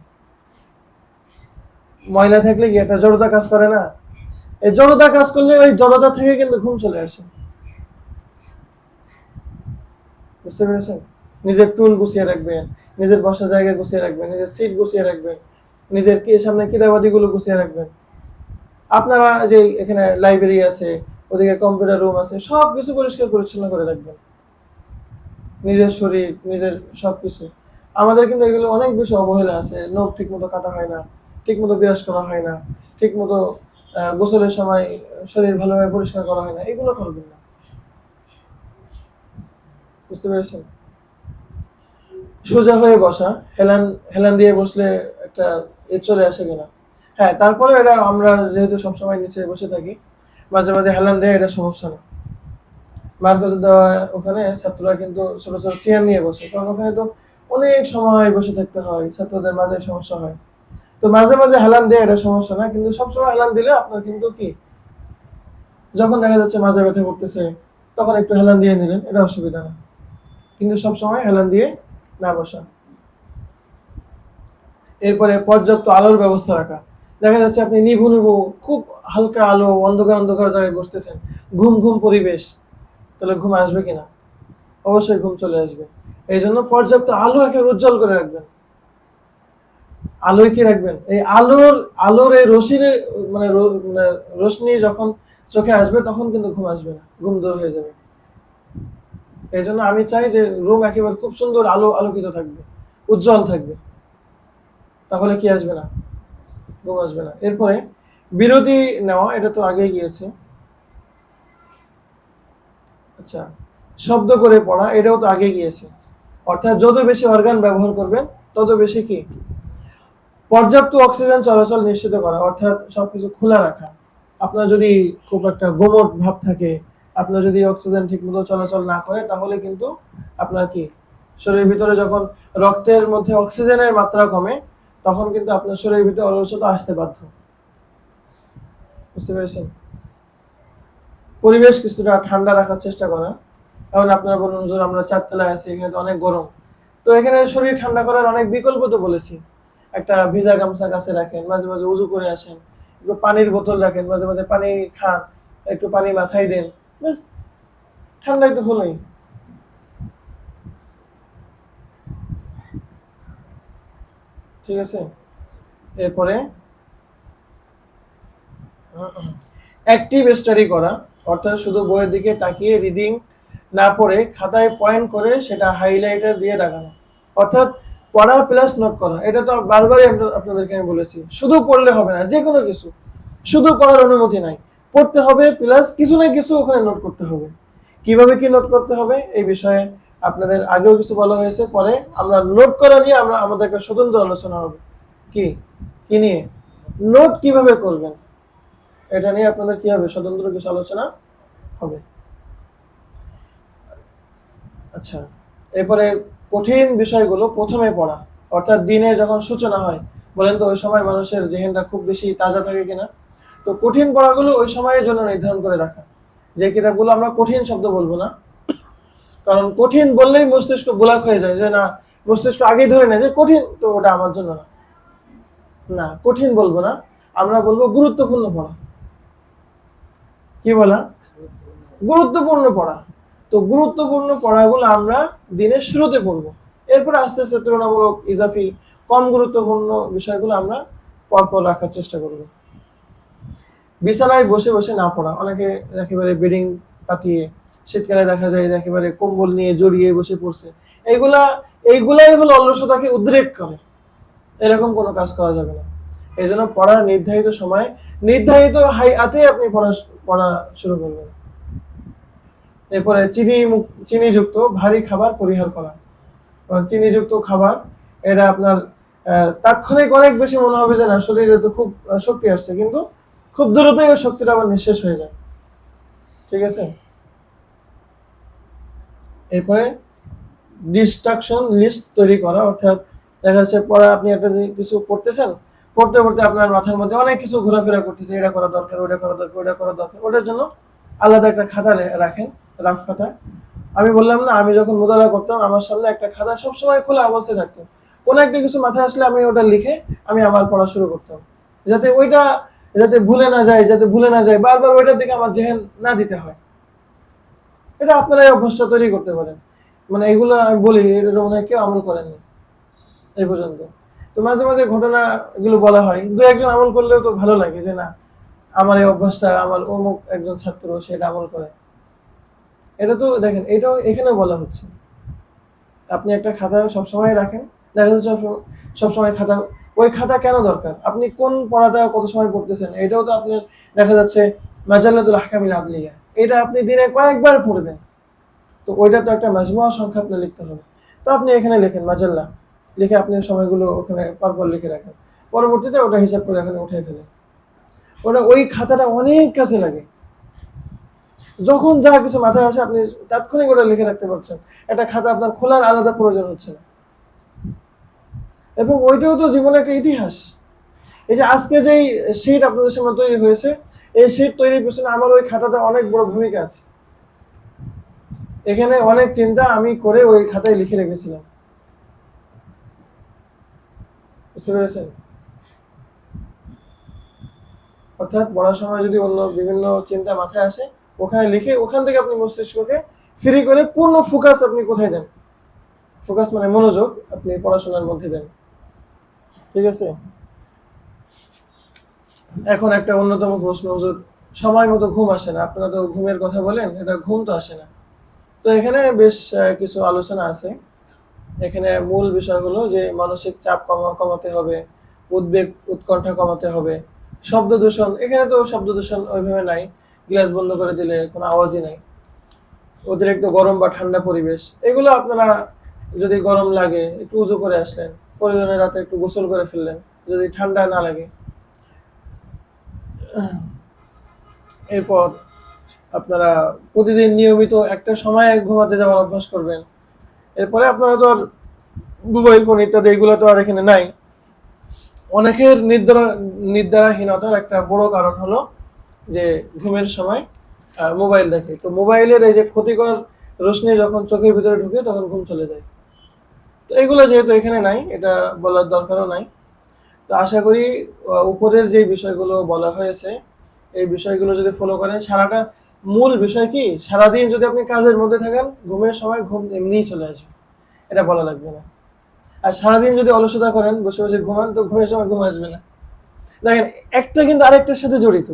ময়লা থাকলে কি একটা জড়তা কাজ করে না? এই জড়তা কাজ করলে ওই জড়তা থেকে কিন্তু ঘুম চলে আসে। বুঝতে পেরেছেন? নিজের টুল গুছিয়ে রাখবেন, নিজের বসার জায়গা গুছিয়ে রাখবেন, নিজের সিট গুছিয়ে রাখবেন, নিজের সামনে কিতাবাদিগুলো গুছিয়ে রাখবেন। আপনারা যে এখানে লাইব্রেরি আছে, ওদিকে কম্পিউটার রুম আছে, সব কিছু পরিষ্কার পরিচ্ছন্ন করে রাখবেন। নিজের শরীর, নিজের সবকিছু। আমাদের কিন্তু এগুলো অনেক বেশি অবহেলা আছে। নখ ঠিক মতো কাটা হয় না, ঠিক মতো বিরাজ করা হয় না, ঠিক মতো গোসলের সময় শরীর ভালোভাবে পরিষ্কার করা হয় না, এগুলো করবেন না। বুঝতে পেরেছেন? সোজা হয়ে বসা, হেলান হেলান দিয়ে বসলে একটা চলে আসে কিনা? হ্যাঁ, তারপরে এটা আমরা যেহেতু সবসময় নিচে বসে থাকি, মাঝে মাঝে হেলান দেয়, এটা সমস্যা না। মার্কাজে দেওয়া ওখানে ছাত্ররা কিন্তু ছোট ছোট চেয়ার নিয়ে বসে, কারণ ওখানে তো অনেক সময় বসে থাকতে হয়, ছাত্রদের মাঝে সমস্যা হয়। তো মাঝে মাঝে হেলান দেয়, এটা সমস্যা না, কিন্তু সবসময় হেলান দিলে আপনার কিন্তু কি, যখন দেখা যাচ্ছে মাঝে ব্যথা করতেছে তখন একটু হেলান দিয়ে নিলেন, এটা অসুবিধা না, কিন্তু সবসময় হেলান দিয়ে না বসা। এরপরে পর্যাপ্ত আলোর ব্যবস্থা রাখা। দেখা যাচ্ছে আপনি নিভু নিভু খুব হালকা আলো, অন্ধকার অন্ধকার জায়গায় বসতেছেন, ঘুম ঘুম পরিবেশ, তাহলে ঘুম আসবে কিনা? অবশ্যই ঘুম চলে আসবে। এই জন্য পর্যাপ্ত আলো একেবারে উজ্জ্বল করে রাখবেন। আলোয় কি রাখবেন? এই আলোর এই মানে রোশনি যখন চোখে আসবে তখন কিন্তু ঘুম আসবে না, ঘুম দূর হয়ে যাবে। এই জন্য আমি চাই যে রুম একেবারে খুব সুন্দর আলোকিত থাকবে, উজ্জ্বল থাকবে, তাহলে কি আসবে না? ঘুম আসবে না। এরপরে বিরতি নেওয়া, এটা তো আগেই গিয়েছে। আচ্ছা, শব্দ করে পড়া, এটাও তো আগে গিয়েছে। অর্থাৎ যত বেশি অর্গান ব্যবহার করবেন তত বেশি কি, পর্যাপ্ত অক্সিজেন চলাচল নিশ্চিত করা, অর্থাৎ সবকিছু খোলা রাখা। আপনার যদি খুব একটা গোমট ভাব থাকে, আপনার যদি অক্সিজেন ঠিকমতো চলাচল না করে, তাহলে কিন্তু আপনার কি, শরীরের ভিতরে যখন রক্তের মধ্যে অক্সিজেনের মাত্রা কমে, তখন কিন্তু আপনার শরীরের ভিতরে অলসতা আসতে বাধ্য। বুঝতে পেরেছেন? পরিবেশ কিছুটা ঠান্ডা রাখার চেষ্টা করা। কারণ আপনারা বলুন যে আমরা চারতলায় আছি, এখানে তো অনেক গরম, তো এখানে শরীর ঠান্ডা করার অনেক বিকল্প তো বলেছি। একটা ভিজা গামছা কাছে রাখেন, মাঝে মাঝে উজু করে আসেন, একটু পানির বোতল রাখেন, মাঝে মাঝে পানি খান, একটু পানি মাথায় দেন, ব্যাস, ঠান্ডাই তো হলোই। ঠিক আছে। এরপরে অ্যাক্টিভ স্টাডি করা, অর্থাৎ শুধু বইয়ের দিকে তাকিয়ে রিডিং না পড়ে খাতায় পয়েন্ট করে সেটা হাইলাইটার দিয়ে দেখানো, অর্থাৎ পড়া প্লাস নোট করা। এটা তো বারবারই আপনাদেরকে আমি বলেছি, শুধু পড়লে হবে না, যে কোনো কিছু শুধু পড়ার অনুমতি নাই, পড়তে হবে প্লাস কিছু না কিছু ওখানে নোট করতে হবে। কিভাবে কি নোট করতে হবে এই বিষয়ে আপনাদের আগেও কিছু বলা হয়েছে, পরে আমরা নোট করা নিয়ে আমরা আমাদের একটা স্বতন্ত্র আলোচনা হবে। কি কি নিয়ে? নোট কিভাবে করবেন এটা নিয়ে আপনাদের কি হবে, স্বতন্ত্র কিছু আলোচনা হবে। আচ্ছা, এরপরে কঠিন বিষয়গুলো প্রথমে পড়া, অর্থাৎ দিনে যখন সূচনা হয়, বলেন তো ওই সময় মানুষের জেহেনটা খুব বেশি তাজা থাকে কিনা? তো কঠিন পড়াগুলো ওই সময়ের জন্য নির্ধারণ করে রাখা। যে কিতাবগুলো আমরা কঠিন শব্দ বলবো না, কারণ কঠিন বললেই মস্তিষ্ক ব্লক হয়ে যায়, যে না, মস্তিষ্ক আগেই ধরে নেয় যে কঠিন, তো ওটা আমার জন্য না। না, কঠিন বলবো না, আমরা বলবো গুরুত্বপূর্ণ পড়া। কি বলা? গুরুত্বপূর্ণ পড়া। তো গুরুত্বপূর্ণ পড়াগুলো আমরা দিনের শুরুতে পড়বো, এরপর আস্তে আস্তে তুলনামূলক ইজাফি কম গুরুত্বপূর্ণ বিষয়গুলো আমরা পরপর রাখার চেষ্টা করব। বিছানায় বসে বসে না পড়া, অনেকে একেবারে বেডিং পাতিয়ে, শীতকালে দেখা যায় একেবারে কম্বল নিয়ে জড়িয়ে বসে পড়ছে, এইগুলাই হলো অলসতাকে উদ্রেক করে। এরকম কোনো কাজ করা যাবে না। এই জন্য পড়ার নির্ধারিত সময়, নির্ধারিত হাইয়াতে আপনি পড়া শুরু করবেন। এরপরে চিনিযুক্ত ভারী খাবার পরিহার করা। চিনিযুক্ত খাবার, এটা আপনার তাৎক্ষণিক অনেক বেশি মনে হবে যে না, শরীরে তো খুব শক্তি আসছে, কিন্তু খুব দ্রুতই ওই শক্তিটা আবার নিঃশেষ হয়ে যায়। ঠিক আছে? এরপরে ডিস্ট্রাকশন লিস্ট তৈরি করা, অর্থাৎ দেখা যাচ্ছে পড়া আপনি একটা কিছু পড়তেছেন, পড়তে পড়তে আপনার মাথার মধ্যে অনেক কিছু ঘোরাফেরা করতেছে, এটা করা দরকার, ওটা করা দরকার, ওটা করা দরকার। ওটার জন্য আলাদা একটা খাতা রাখেন, রাফ খাতা। আমি বললাম না, আমি যখন মোতালা করতাম আমার সামনে একটা খাতা সবসময় খোলা অবস্থায় থাকতো, কোনো একটা কিছু মাথায় আসলে আমি ওটা লিখে আমি আমার পড়া শুরু করতাম, যাতে ওইটা যাতে ভুলে না যায়, বারবার ওইটার দিকে আমার জেহেন না দিতে হয়। এটা আপনারা এই অভ্যাসটা তৈরি করতে পারেন। মানে এগুলো আমি বলি, এটা মনে হয় কেউ আমল করেননি এই পর্যন্ত। তো মাঝে মাঝে ঘটনা এগুলো বলা হয়, দু একজন আমল করলেও তো ভালো লাগে, যে না, আমার এই অভ্যাসটা আমার অমুক একজন ছাত্র সেটা আমল করে। এটা তো দেখেন, এটাও এখানেও বলা হচ্ছে, আপনি একটা খাতা সবসময় রাখেন। দেখা যাচ্ছে সবসময় খাতা, ওই খাতা কেন দরকার? আপনি কোন পড়াটা কত সময় পড়তেছেন, এটাও তো আপনার দেখা যাচ্ছে মাজাল্লাতুল আহকামিল আদলিয়া, এটা আপনি দিনে কয়েকবার পড়বেন, তো ওইটা তো একটা মাজমুয়া সংখ্যা আপনি লিখতে হবে। তো আপনি এখানে লেখেন মাজাল্লা, লিখে আপনি সময়গুলো ওখানে পরপর লিখে রাখেন, পরবর্তীতে ওটা হিসাব করে এখানে উঠে ফেলেন। ওই খাতাটা অনেক কাছে লাগে, যখন যা কিছু মাথায় আসে আপনি তাৎক্ষণিক ওটা লিখে রাখতে পারছেন। একটা খাতা আপনার খোলার আলাদা প্রয়োজন হচ্ছে না, এবং ওইটাও তো জীবনে একটা ইতিহাস। এই যে আজকে যেই শীট আপনাদের সামনে তৈরি হয়েছে, এই শীট তৈরির পেছনে আমার ওই খাতাটা অনেক বড় ভূমিকা আছে। এখানে অনেক চিন্তা আমি করে ওই খাতায় লিখে রেখেছিলাম। বুঝতে পেরেছেন? অর্থাৎ পড়ার সময় যদি অন্য বিভিন্ন চিন্তা মাথায় আসে, ওখানে লিখে ওখান থেকে আপনি মস্তিষ্ককে ফ্রি করে পূর্ণ ফোকাস আপনি কোথায় দেন? ফোকাস মানে মনোযোগ আপনি পড়াশোনার মধ্যে দেন। ঠিক আছে? এখন একটা অন্যতম প্রশ্ন, হুজুর সময় মতো ঘুম আসে না, আপনারা তো ঘুমের কথা বলেন, এটা ঘুম তো আসে না। তো এখানে বেশ কিছু আলোচনা আছে। এখানে মূল বিষয় হলো যে মানসিক চাপ কমাতে হবে, উদ্বেগ উৎকণ্ঠা কমাতে হবে, শব্দ দূষণ, এখানে তো শব্দ দূষণ ওইভাবে নাই, গ্লাস বন্ধ করে দিলে কোনো আওয়াজই নাই। অতিরিক্ত গরম বা ঠান্ডা পরিবেশ, এগুলো আপনারা যদি গরম লাগে একটু উজু করে আসলেন, প্রয়োজনে রাতে একটু গোসল করে ফেললেন যদি ঠান্ডা না লাগে। এরপর আপনারা প্রতিদিন নিয়মিত একটা সময়ে ঘুমাতে যাওয়ার অভ্যাস করবেন। এরপরে আপনারা তো আর মোবাইল ফোন ইত্যাদি এগুলো তো আর এখানে নাই। অনেকের নিদ্রাহীনতার একটা বড় কারণ হলো যে ঘুমের সময় মোবাইল দেখে। তো মোবাইলের এই যে ক্ষতিকর রশ্মি যখন চোখের ভিতরে ঢুকে তখন ঘুম চলে যায়। তো এগুলো যেহেতু এখানে নাই, এটা বলার দরকারও নাই। তো আশা করি উপরের যে বিষয়গুলো বলা হয়েছে এই বিষয়গুলো যদি ফলো করেন, সারাটা মূল বিষয় কি, সারাদিন যদি আপনি কাজের মধ্যে থাকেন, ঘুমের সময় ঘুম এমনিই চলে আসবে, এটা বলা লাগবে না। আর সারাদিন যদি অলসতা করেন, বসে বসে ঘুমান, তো ঘুমের সময় ঘুম আসবে না। দেখেন, একটা কিন্তু আরেকটার সাথে জড়িত,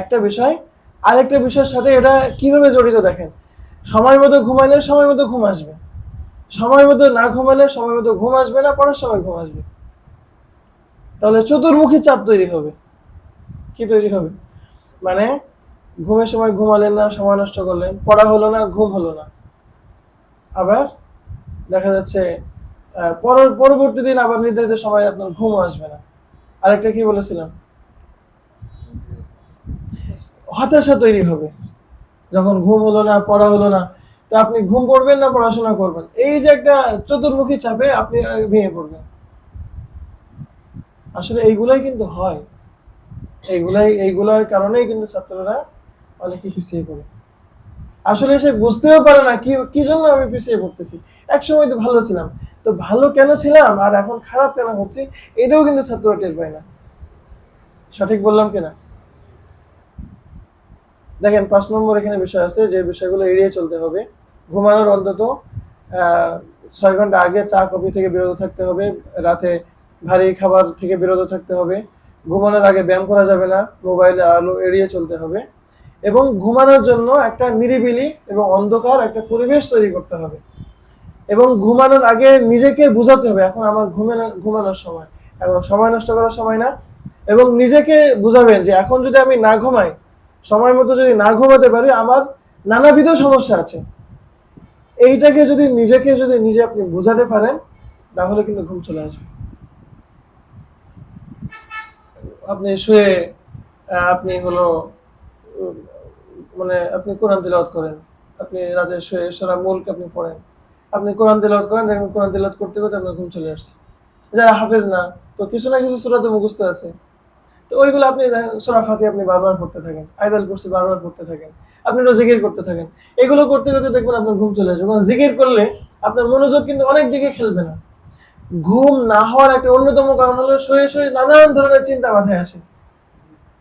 একটা বিষয় আরেকটা বিষয়ের সাথে এটা কিভাবে জড়িত দেখেন। সময় মতো ঘুমাইলে সময় মতো ঘুম আসবে, সময় মতো না ঘুমালে সময় মতো ঘুম আসবে না, পরের সময় ঘুম আসবে। তাহলে চতুর্মুখী চাপ তৈরি হবে। কি তৈরি হবে? মানে ঘুমের সময় ঘুমালেন না, সময় নষ্ট করলেন, পড়া হলো না, ঘুম হলো না। আবার দেখা যাচ্ছে পরবর্তী দিন আবার নির্ধারিত সময় আপনার ঘুম আসবে না। আরেকটা কি বলেছিলাম, হতাশা তৈরি হবে যখন ঘুম হলো না, পড়া হলো না। তো আপনি ঘুম পড়বেন না পড়াশোনা করবেন, এই যে একটা চতুর্মুখী চাপে আপনি ভেঙে পড়বেন। আসলে এইগুলাই কিন্তু হয়, এইগুলার কারণেই কিন্তু ছাত্ররা অনেকে পিছিয়ে পড়ে। আসলে সে বুঝতেও পারে না কি কি জন্য আমি পিছিয়ে পড়তেছি। এক সময় তো ভালো ছিলাম, তো ভালো কেন ছিলাম আর এখন খারাপ কেন হচ্ছে, এটাও কিন্তু ছাত্ররা টের পায় না। সঠিক বললাম কিনা? দেখেন 5 নম্বর এখানে বিষয় আছে, যে বিষয়গুলো এড়িয়ে চলতে হবে। ঘুমানোর অন্তত 6 ঘন্টা আগে চা কফি থেকে বিরত থাকতে হবে। রাতে ভারী খাবার থেকে বিরত থাকতে হবে। ঘুমানোর আগে ব্যায়াম করা যাবে না। মোবাইলের আলো এড়িয়ে চলতে হবে। এবং ঘুমানোর জন্য একটা নিরিবিলি এবং অন্ধকার একটা পরিবেশ তৈরি করতে হবে। এবং ঘুমানোর আগে নিজেকে বুঝাতে হবে এখন আমার ঘুমানোর সময়, এখন সময় নষ্ট করার সময় না। এবং নিজেকে বুঝাবেন যে এখন যদি আমি না ঘুমাই, সময় মতো যদি না ঘুমাতে পারি, আমার নানাবিধ সমস্যা আছে। এইটাকে যদি নিজে আপনি বুঝাতে পারেন, তাহলে কিন্তু ঘুম চলে আসবে। আপনি শুয়ে আপনি হলো মানে আপনি কোরআন তেলাওয়াত করেন, আপনি রাতে শুয়ে সূরা মুলক আপনি পড়েন, আপনি কোরআন তেলাওয়াত করেন, দেখবেন কোরআন তেলাওয়াত করতে করতে আপনার ঘুম চলে আসছে। যারা হাফেজ না, তো কিছু না কিছু সূরা তো মুখস্থ আছে, তো ওইগুলো আপনি সূরা ফাতিহা আপনি বারবার পড়তে থাকেন, আয়াতুল কুরসি বারবার পড়তে থাকেন, আপনি একটু জিকির করতে থাকেন। এগুলো করতে করতে দেখবেন আপনার ঘুম চলে আসবে। কারণ জিকির করলে আপনার মনোযোগ কিন্তু অনেক দিকে খেলবে না। ঘুম না হওয়ার একটা অন্যতম কারণ হলো শুয়ে শুয়ে নানান ধরনের চিন্তা মাথায় আসে।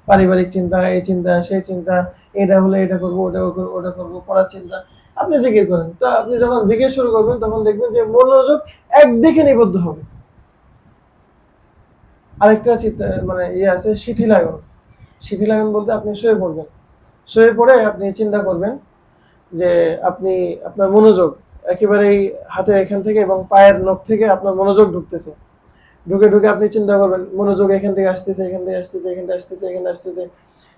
পারিবারিক চিন্তা, এই চিন্তা, সেই চিন্তা, এটা হলে এটা করবো, ওটা করবো, ওটা করবো, পড়ার চিন্তা। আপনি জিকির করেন, তো আপনি যখন জিকির শুরু করবেন তখন দেখবেন যে মনোযোগ একদিকে নিবদ্ধ হবে। আরেকটা চিন্তা মানে আছে শিথিলায়ন। শিথিলায়ন বলতে আপনি শুয়ে পড়বেন, শুয়ে পড়ে আপনি চিন্তা করবেন যে আপনি আপনার মনোযোগ একেবারেই হাতের এখান থেকে এবং পায়ের নখ থেকে আপনার মনোযোগ ঢুকতেছে। ঢুকে ঢুকে আপনি চিন্তা করবেন মনোযোগ এখান থেকে আসতেছে, এখান থেকে আসতেছে, এখান থেকে আসতেছে, এখানে আসতেছে।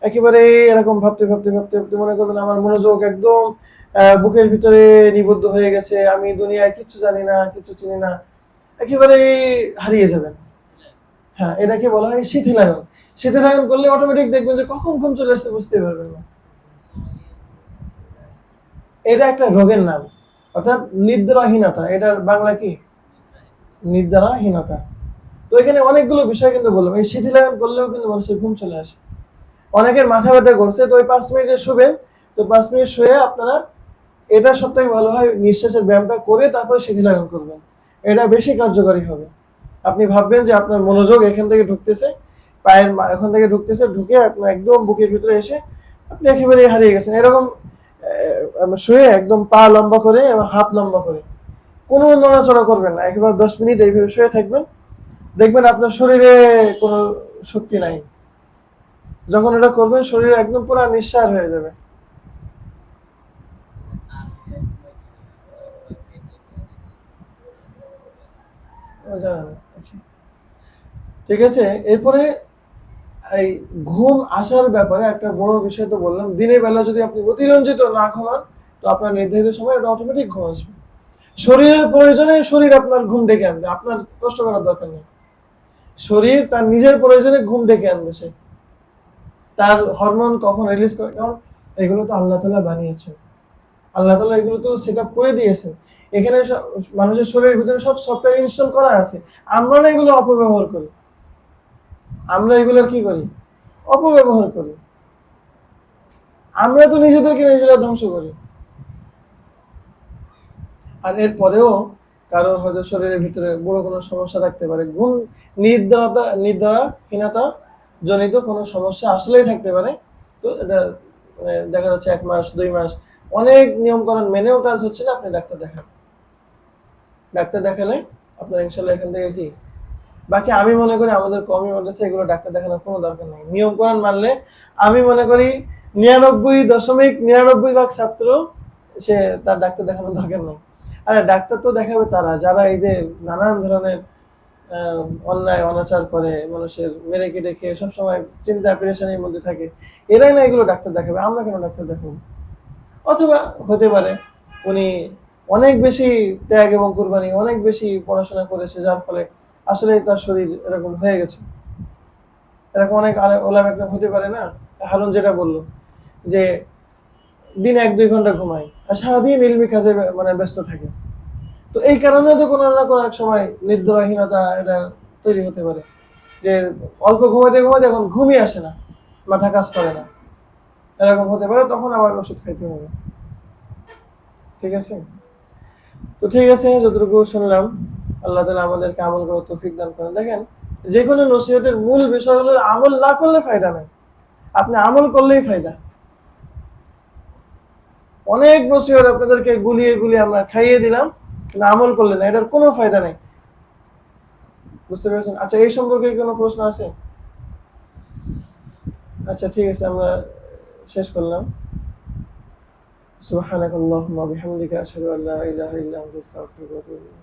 একেবারে এরকম ভাবতে ভাবতে ভাবতে ভাবতে মনে করবেন আমার মনোযোগ একদম বুকের ভিতরে নিবদ্ধ হয়ে গেছে, আমি দুনিয়ায় কিচ্ছু জানি না, কিচ্ছু চিনি না, একেবারে হারিয়ে যাবেন। হ্যাঁ, এটাকে বলা হয় শিথিলায়ন। শিথিলায়ন করলে অটোমেটিক দেখবেন যে কখন ঘুম চলে আসছে বুঝতে পারবেন না। এটা একটা রোগের নাম, অর্থাৎ নিদ্রাহীনতা। এটার বাংলা কি? নিদ্রাহীনতা। তো এখানে অনেকগুলো বিষয় কিন্তু বললাম, এই শিথিলায়ন করলেও কিন্তু মানুষের ঘুম চলে আসে। অনেকের মাথা ব্যথা করছে, তো ওই 5 মিনিটে শুবেন, তো 5 মিনিট শুয়ে আপনারা, এটা সবথেকে ভালো হয় নিঃশ্বাসের ব্যায়ামটা করে তারপরে শিথিলায়ন করবেন, এটা বেশি কার্যকরী হবে। আপনি ভাববেন যে আপনার মনোযোগ এখান থেকে ঢুকতেছে, পায়ের এখান থেকে ঢুকতেছে, ঢুকে আপনার একদম বুকের ভিতরে এসে আপনি একেবারে হারিয়ে গেছেন। এরকম শুয়ে একদম পা লম্বা করে এবং হাত লম্বা করে কোনো নড়াচড়া করবেন না, একেবারে 10 মিনিট এইভাবে শুয়ে থাকবেন। দেখবেন আপনার শরীরে কোনো শক্তি নাই। যখন এটা করবেন শরীর একদম পুরো নিঃসার হয়ে যাবে। জানেন? আচ্ছা, ঠিক আছে। এরপরে এই ঘুম আসার ব্যাপারে একটা বড় বিষয় তো বললাম, দিনের বেলা যদি আপনি অতিরঞ্জিত না ঘুমান, তো আপনার নির্ধারিত সময় এটা অটোমেটিক ঘুম আসবে। শরীরের প্রয়োজনে শরীর আপনার ঘুম ডেকে আনবে, আপনার কষ্ট করার দরকার নেই। শরীর তার নিজের প্রয়োজনে ঘুম ডেকে আনবে, সে তার হরমোন কখন রিলিজ করে, কারণ এগুলো তো আল্লাহ তাআলা বানিয়েছেন, আল্লাহ তাআলা এগুলো তো সেট আপ করে দিয়েছেন। এখানে মানুষের শরীরের ভিতরে সব সফটওয়্যার ইনস্টল করা আছে। আমরা না এগুলো অপব্যবহার করি, আমরা এগুলোর কি করি? অপব্যবহার করি। আমরা তো নিজেদেরকে নিজেরা ধ্বংস করি। আর এরপরেও কারোর হয়তো শরীরের ভিতরে বড় কোনো সমস্যা থাকতে পারে, ঘুম নিদ্রাহীনতা জনিত কোনো সমস্যা আসলেই থাকতে পারে। তো এটা দেখা যাচ্ছে 1 মাস 2 মাস অনেক নিয়মকানুন মেনেও কাজ হচ্ছে না, আপনি ডাক্তার দেখান। ডাক্তার দেখালে আপনার ইনশাল্লাহ এখান থেকে কি, বাকি আমি মনে করি আমাদের কমই বলেছে এগুলো ডাক্তার দেখানোর কোনো দরকার নেই। নিয়মকানুন মানলে আমি মনে করি 99.99% ছাত্র সে তার ডাক্তার দেখানোর দরকার নেই। আরে ডাক্তার তো দেখাবে তারা যারা এই যে নানান ধরনের অন্যায় অনাচার করে, মানুষের মেরে কেটে খেয়ে সবসময় চিন্তা পেরেশানির মধ্যে থাকে, এরাই না এগুলো ডাক্তার দেখাবে, আমরা কেন ডাক্তার দেখাবো? অথবা হতে পারে উনি অনেক বেশি ত্যাগ এবং কুরবানি, অনেক বেশি পড়াশোনা করেছে, যার ফলে আসলে তার শরীর এরকম হয়ে গেছে। এরকম অনেক ওলামা একরাম হতে পারে না। হারুন যেটা বললো যে দিনে 1-2 ঘন্টা ঘুমায় আর সারাদিন ইলমি কাজে মানে ব্যস্ত থাকে। তো এই কারণে তো কোনো না কোনো এক সময় নিদ্রাহীনতা এটা তৈরি হতে পারে, যে অল্প ঘুমাইতে ঘুমাইতে এখন ঘুমই আসে না, মাথা কাজ করে না, এরকম হতে পারে, তখন আবার ওষুধ খাইতে হবে। ঠিক আছে? তো ঠিক আছে, যতটুকু শুনলাম, আল্লাহ তাআলা আমাদেরকে আমল করার তৌফিক দান করেন। দেখেন, যে কোনো নসিহতের মূল বিষয় হলো আমল না করলে ফায়দা নাই, আপনি আমল করলেই ফায়দা। অনেক নসিহত আপনাদেরকে গুলিয়ে গুলিয়ে আমরা খাইয়ে দিলাম, কিন্তু আমল করলে না, এটার কোনো ফায়দা নাই। বুঝতে পেরেছেন? আচ্ছা, এই সম্পর্কে কোনো প্রশ্ন আছে? আচ্ছা ঠিক আছে, আমরা শেষ করলাম। সুবহানাকাল্লাহুম্মা ওয়া বিহামদিকা আশহাদু আল্লা ইলাহা ইল্লা আনতা আস্তাগফিরুকা ওয়া আতুবু ইলাইক।